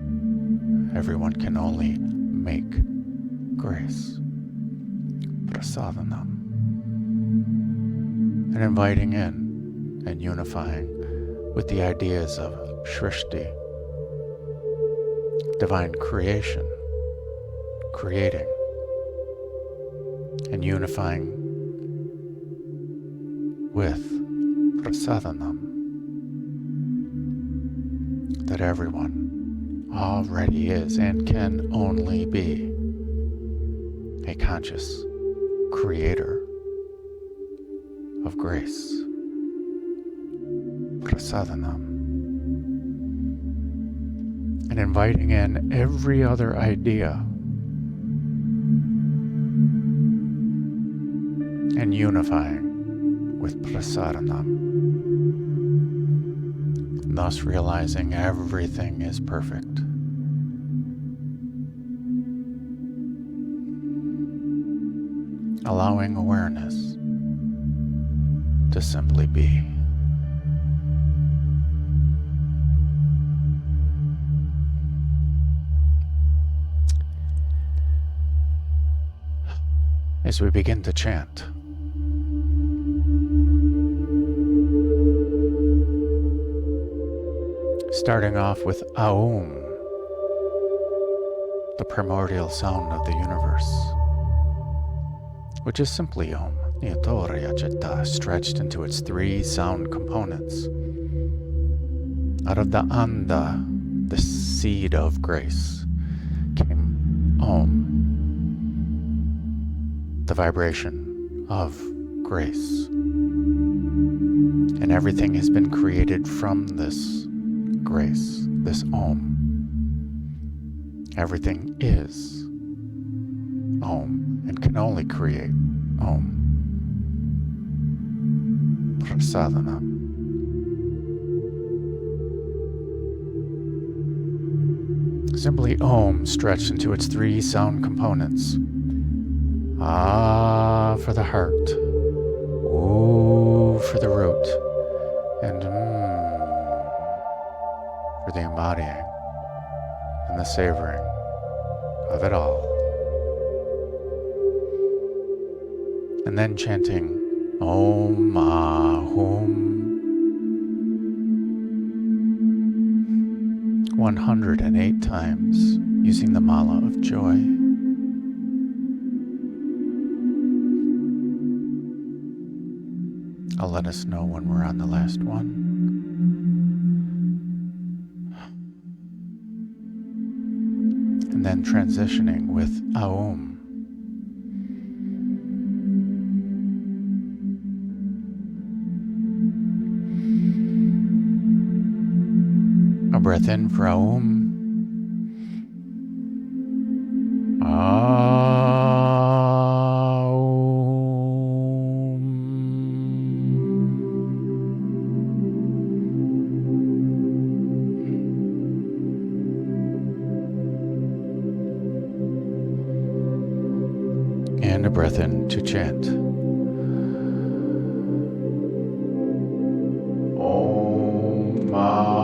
Everyone can only make grace. Prasadanam. And inviting in and unifying with the ideas of Shrishti, divine creation, creating, and unifying with Prasadanam, that everyone already is and can only be a conscious creator of grace. Prasadanam. And inviting in every other idea and unifying with Prasadanam, thus realizing everything is perfect. Allowing awareness to simply be. As we begin to chant, starting off with Aum, the primordial sound of the universe, which is simply Om, stretched into its three sound components. Out of the Anda, the seed of grace, came Om, the vibration of grace. And everything has been created from this grace, this Om. Everything is Om and can only create Om. Prasadanam. Simply Om stretched into its three sound components. Ah for the heart, Ooh for the root, and for the embodying and the savoring of it all. And then chanting Om Ahum 108 times using the Mala of Joy. I'll let us know when we're on the last one. And then transitioning with Aum. A breath in for Aum. And a breath in to chant. Om Om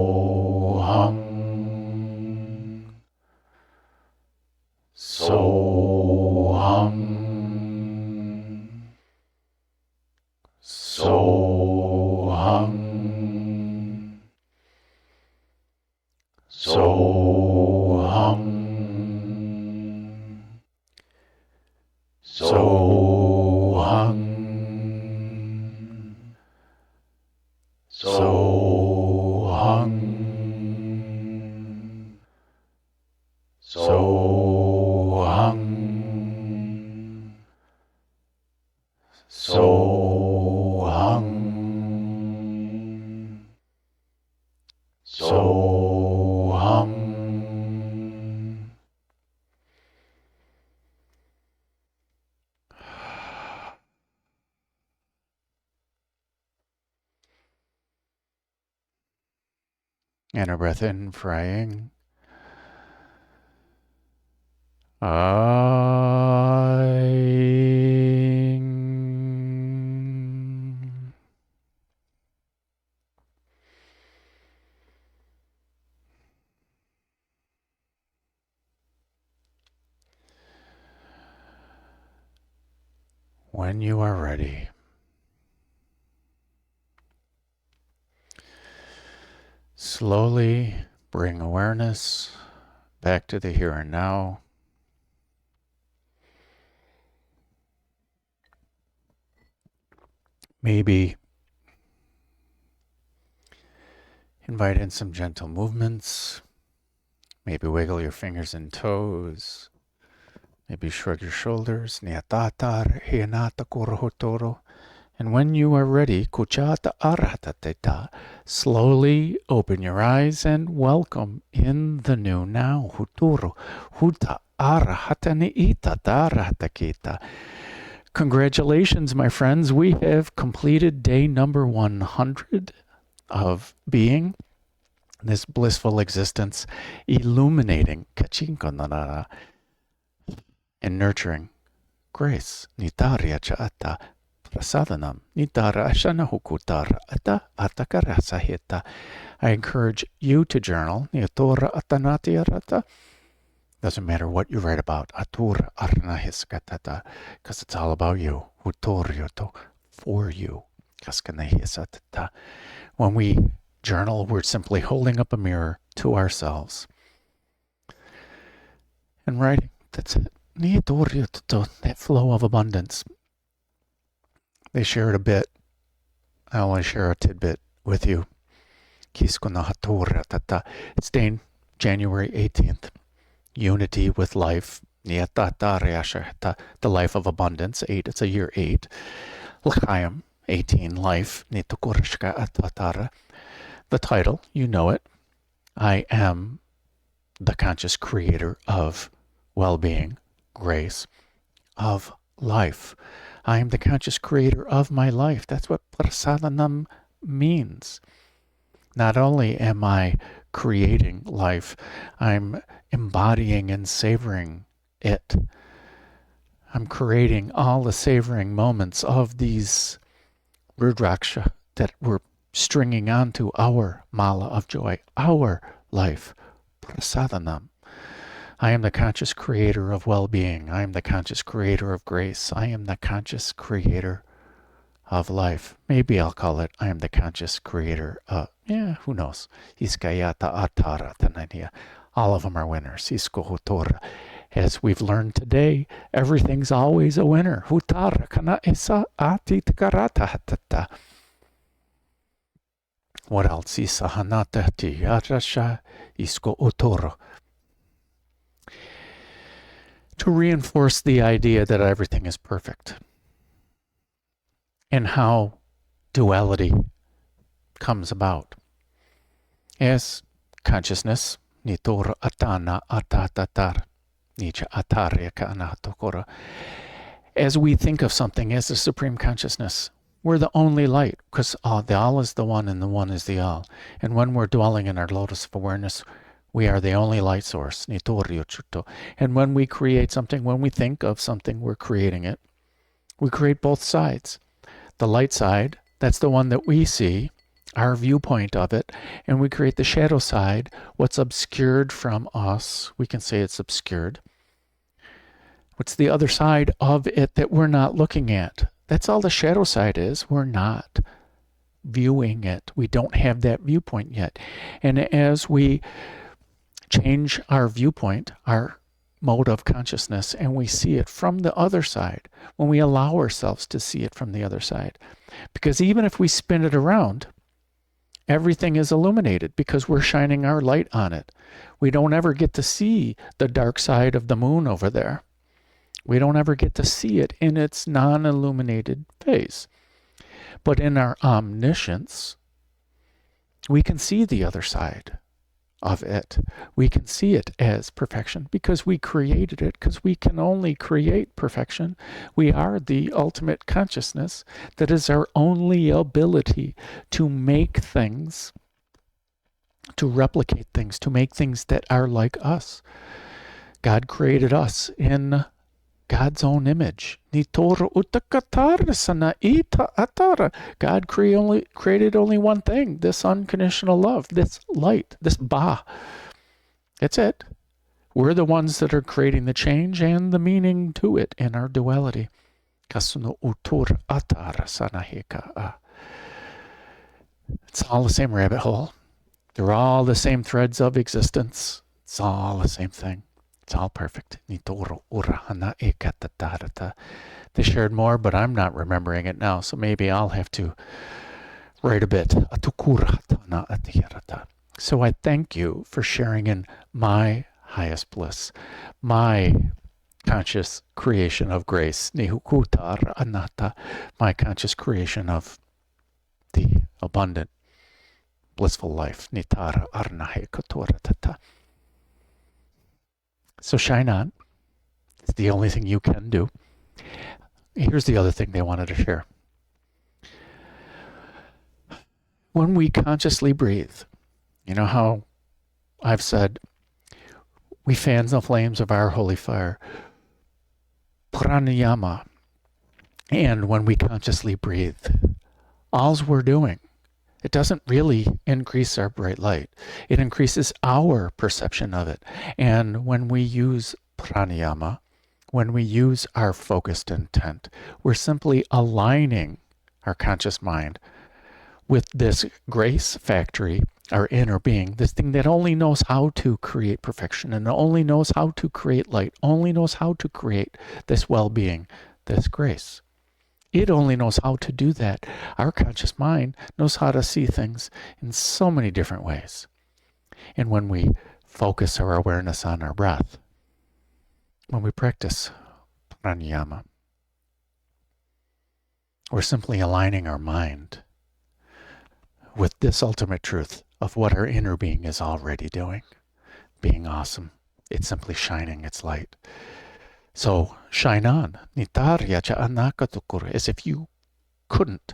Soham, Soham, Soham, Soham, Soham, Soham, Soham, Soham. And a breath in, frying. When you are ready, slowly bring awareness back to the here and now. Maybe invite in some gentle movements. Maybe wiggle your fingers and toes. Maybe shrug your shoulders. Niatatar hianata korohotoro. And when you are ready, kuchata aratateta, slowly open your eyes and welcome in the new now. Huturo, huta arahataniita darahatakita. Congratulations, my friends. We have completed day number 100 of being, this blissful existence, illuminating kachinkonara and nurturing grace. Nitarya chata Prasadanam nitara ashana hukutara ata atakarasahita. I encourage you to journal. Niatora atanatiarata. Doesn't matter what you write about. Atura arnahiskatata. Because it's all about you. Utoryoto. For you. Kaskanahisatata. When we journal, we're simply holding up a mirror to ourselves and writing. That's it. Niatoryoto. That flow of abundance. They shared a bit. I want to share a tidbit with you. It's day January 18th. Unity with life. The life of abundance. 8. It's a year 8. L'chaim, 18. Life. The title, you know it. I am the conscious creator of well-being, grace, of life. I am the conscious creator of my life. That's what Prasadanam means. Not only am I creating life, I'm embodying and savoring it. I'm creating all the savoring moments of these Rudraksha that we're stringing onto our Mala of joy, our life. Prasadanam. I am the conscious creator of well-being. I am the conscious creator of grace. I am the conscious creator of life. Maybe I'll call it, I am the conscious creator of, who knows. Iskayata atara tanania. All of them are winners. Iskohutora. As we've learned today, everything's always a winner. Hutara kana isa ati tkarata hatata. What else? Isahanata ti arasha isko otoro. To reinforce the idea that everything is perfect and how duality comes about. As consciousness, nitora atana atatatar, nicha atarya kanatokora. As we think of something as the supreme consciousness, we're the only light, because the all is the one and the one is the all. And when we're dwelling in our lotus of awareness, we are the only light source. And when we create something, when we think of something, we're creating it. We create both sides. The light side, that's the one that we see, our viewpoint of it. And we create the shadow side, what's obscured from us. We can say it's obscured. What's the other side of it that we're not looking at? That's all the shadow side is. We're not viewing it. We don't have that viewpoint yet. And as we change our viewpoint, our mode of consciousness, and we see it from the other side, when we allow ourselves to see it from the other side, because even if we spin it around, everything is illuminated because we're shining our light on it. We don't ever get to see the dark side of the moon over there. We don't ever get to see it in its non-illuminated phase. But in our omniscience, we can see the other side of it. We can see it as perfection because we created it, because we can only create perfection. We are the ultimate consciousness. That is our only ability to make things, to replicate things, to make things that are like us. God created us in God's own image. God created only one thing, this unconditional love, this light, this Ba. That's it. We're the ones that are creating the change and the meaning to it in our duality. It's all the same rabbit hole. They're all the same threads of existence. It's all the same thing. It's all perfect. They shared more, but I'm not remembering it now, so maybe I'll have to write a bit. So I thank you for sharing in my highest bliss, my conscious creation of grace, my conscious creation of the abundant, blissful life. So shine on. It's the only thing you can do. Here's the other thing they wanted to share. When we consciously breathe, you know how I've said, we fan the flames of our holy fire, pranayama. And when we consciously breathe, all we're doing, it doesn't really increase our bright light. It increases our perception of it. And when we use pranayama, when we use our focused intent, we're simply aligning our conscious mind with this grace factory, our inner being, this thing that only knows how to create perfection and only knows how to create light, only knows how to create this well-being, this grace. It only knows how to do that. Our conscious mind knows how to see things in so many different ways. And when we focus our awareness on our breath, when we practice pranayama, we're simply aligning our mind with this ultimate truth of what our inner being is already doing, being awesome. It's simply shining its light. So shine on, as if you couldn't.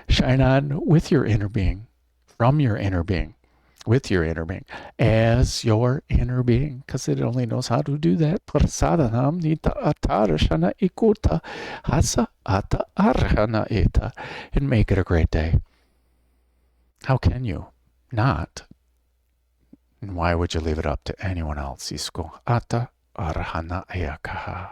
Shine on with your inner being, from your inner being, with your inner being, as your inner being, because it only knows how to do that. Prasadanam nita-atarashana ikuta hasa ata arhana eta, and make it a great day. How can you not? And why would you leave it up to anyone else? Isko ata arhana ayakaha.